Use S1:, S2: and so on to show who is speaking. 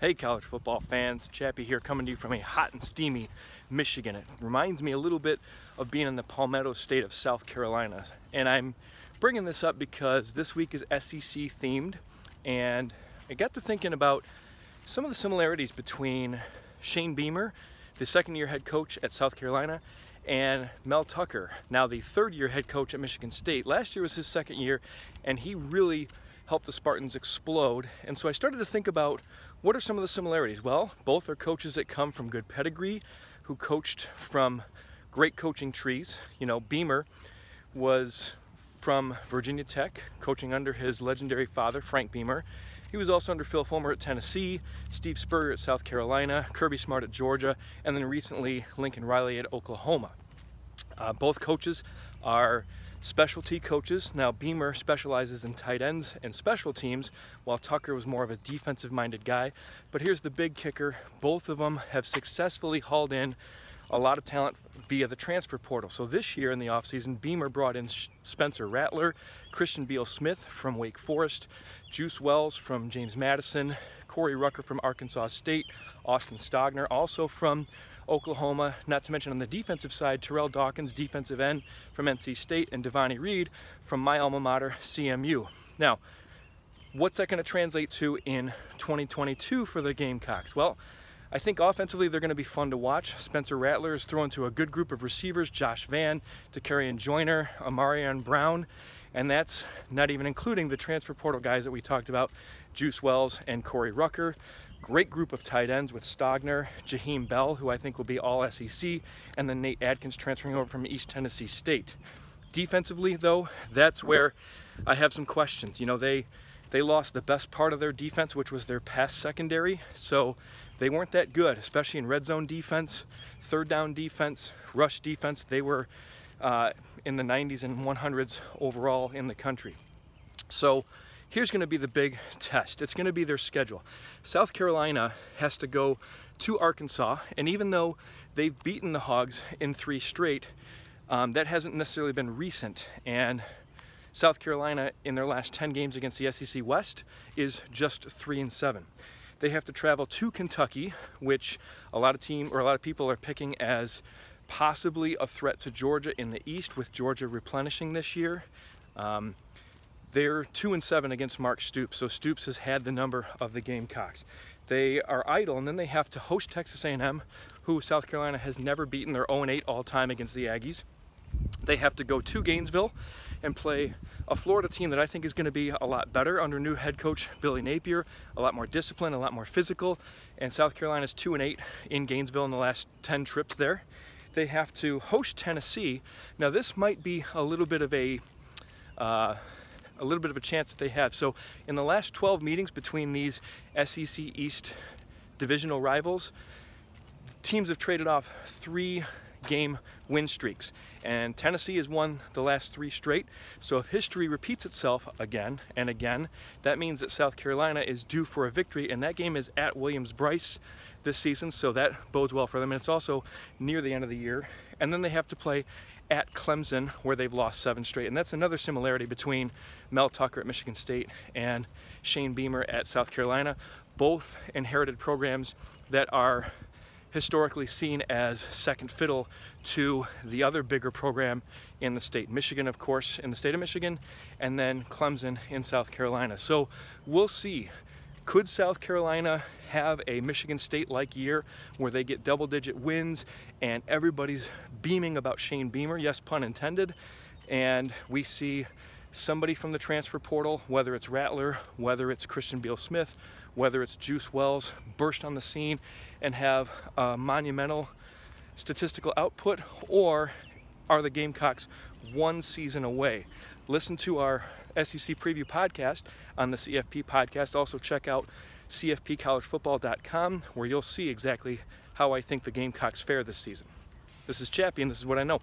S1: Hey college football fans, Chappy here coming to you from a hot and steamy Michigan. It reminds me a little bit of being in the Palmetto State of South Carolina. And I'm bringing this up because this week is SEC themed, and I got to thinking about some of the similarities between Shane Beamer, the second-year head coach at South Carolina, and Mel Tucker, now the third-year head coach at Michigan State. Last year was his second year, and he really helped the Spartans explode. And so I started to think about what are some of the similarities. Well, both are coaches that come from good pedigree, who coached from great coaching trees. You know, Beamer was from Virginia Tech, coaching under his legendary father, Frank Beamer. He was also under Phil Fulmer at Tennessee, Steve Spurrier at South Carolina, Kirby Smart at Georgia, and then recently Lincoln Riley at Oklahoma. Both coaches are specialty coaches. Now, Beamer specializes in tight ends and special teams, while Tucker was more of a defensive-minded guy. But here's the big kicker. Both of them have successfully hauled in a lot of talent via the transfer portal. So this year in the offseason, Beamer brought in Spencer Rattler, Christian Beal-Smith from Wake Forest, Juice Wells from James Madison, Corey Rucker from Arkansas State, Austin Stogner also from Oklahoma, not to mention on the defensive side, Terrell Dawkins, defensive end from NC State, and Devonnie Reed from my alma mater, CMU. Now, what's that going to translate to in 2022 for the Gamecocks? Well, I think offensively they're going to be fun to watch. Spencer Rattler is thrown to a good group of receivers, Josh Vann, Takarian Joyner, Amarian Brown, and that's not even including the transfer portal guys that we talked about, Juice Wells and Corey Rucker. Great group of tight ends with Stogner, Jaheim Bell, who I think will be all SEC, and then Nate Adkins transferring over from East Tennessee State. Defensively, though, that's where I have some questions. You know, they lost the best part of their defense, which was their pass secondary, so they weren't that good, especially in red zone defense, third down defense, rush defense. They were in the 90s and 100s overall in the country. So here's going to be the big test. It's going to be their schedule. South Carolina has to go to Arkansas, and even though they've beaten the Hogs in 3 straight, that hasn't necessarily been recent. And South Carolina, in their last 10 games against the SEC West, is just 3-7. They have to travel to Kentucky, which a lot of people are picking as possibly a threat to Georgia in the East, with Georgia replenishing this year. They're 2-7 against Mark Stoops, so Stoops has had the number of the Gamecocks. They are idle, and then they have to host Texas A&M, who South Carolina has never beaten. They're 0-8 all time against the Aggies. They have to go to Gainesville and play a Florida team that I think is going to be a lot better under new head coach Billy Napier, a lot more disciplined, a lot more physical, and South Carolina's 2-8 in Gainesville in the last 10 trips there. They have to host Tennessee. Now, this might be a little bit of a chance that they have. So in the last 12 meetings between these SEC East divisional rivals, teams have traded off 3-game win streaks, and Tennessee has won the last 3 straight. So if history repeats itself again and again, that means that South Carolina is due for a victory, and that game is at Williams-Brice this season, so that bodes well for them. And it's also near the end of the year, and then they have to play at Clemson, where they've lost 7 straight. And that's another similarity between Mel Tucker at Michigan State and Shane Beamer at South Carolina. Both inherited programs that are historically seen as second fiddle to the other bigger program in the state. Michigan, of course, in the state of Michigan, and then Clemson in South Carolina. So we'll see. Could South Carolina have a Michigan State-like year where they get double-digit wins and everybody's beaming about Shane Beamer, yes, pun intended, and we see somebody from the transfer portal, whether it's Rattler, whether it's Christian Beal-Smith, whether it's Juice Wells, burst on the scene and have a monumental statistical output? Or are the Gamecocks one season away? Listen to our SEC preview podcast on the CFP podcast. Also check out cfpcollegefootball.com, where you'll see exactly how I think the Gamecocks fare this season. This is Chappy, and this is what I know.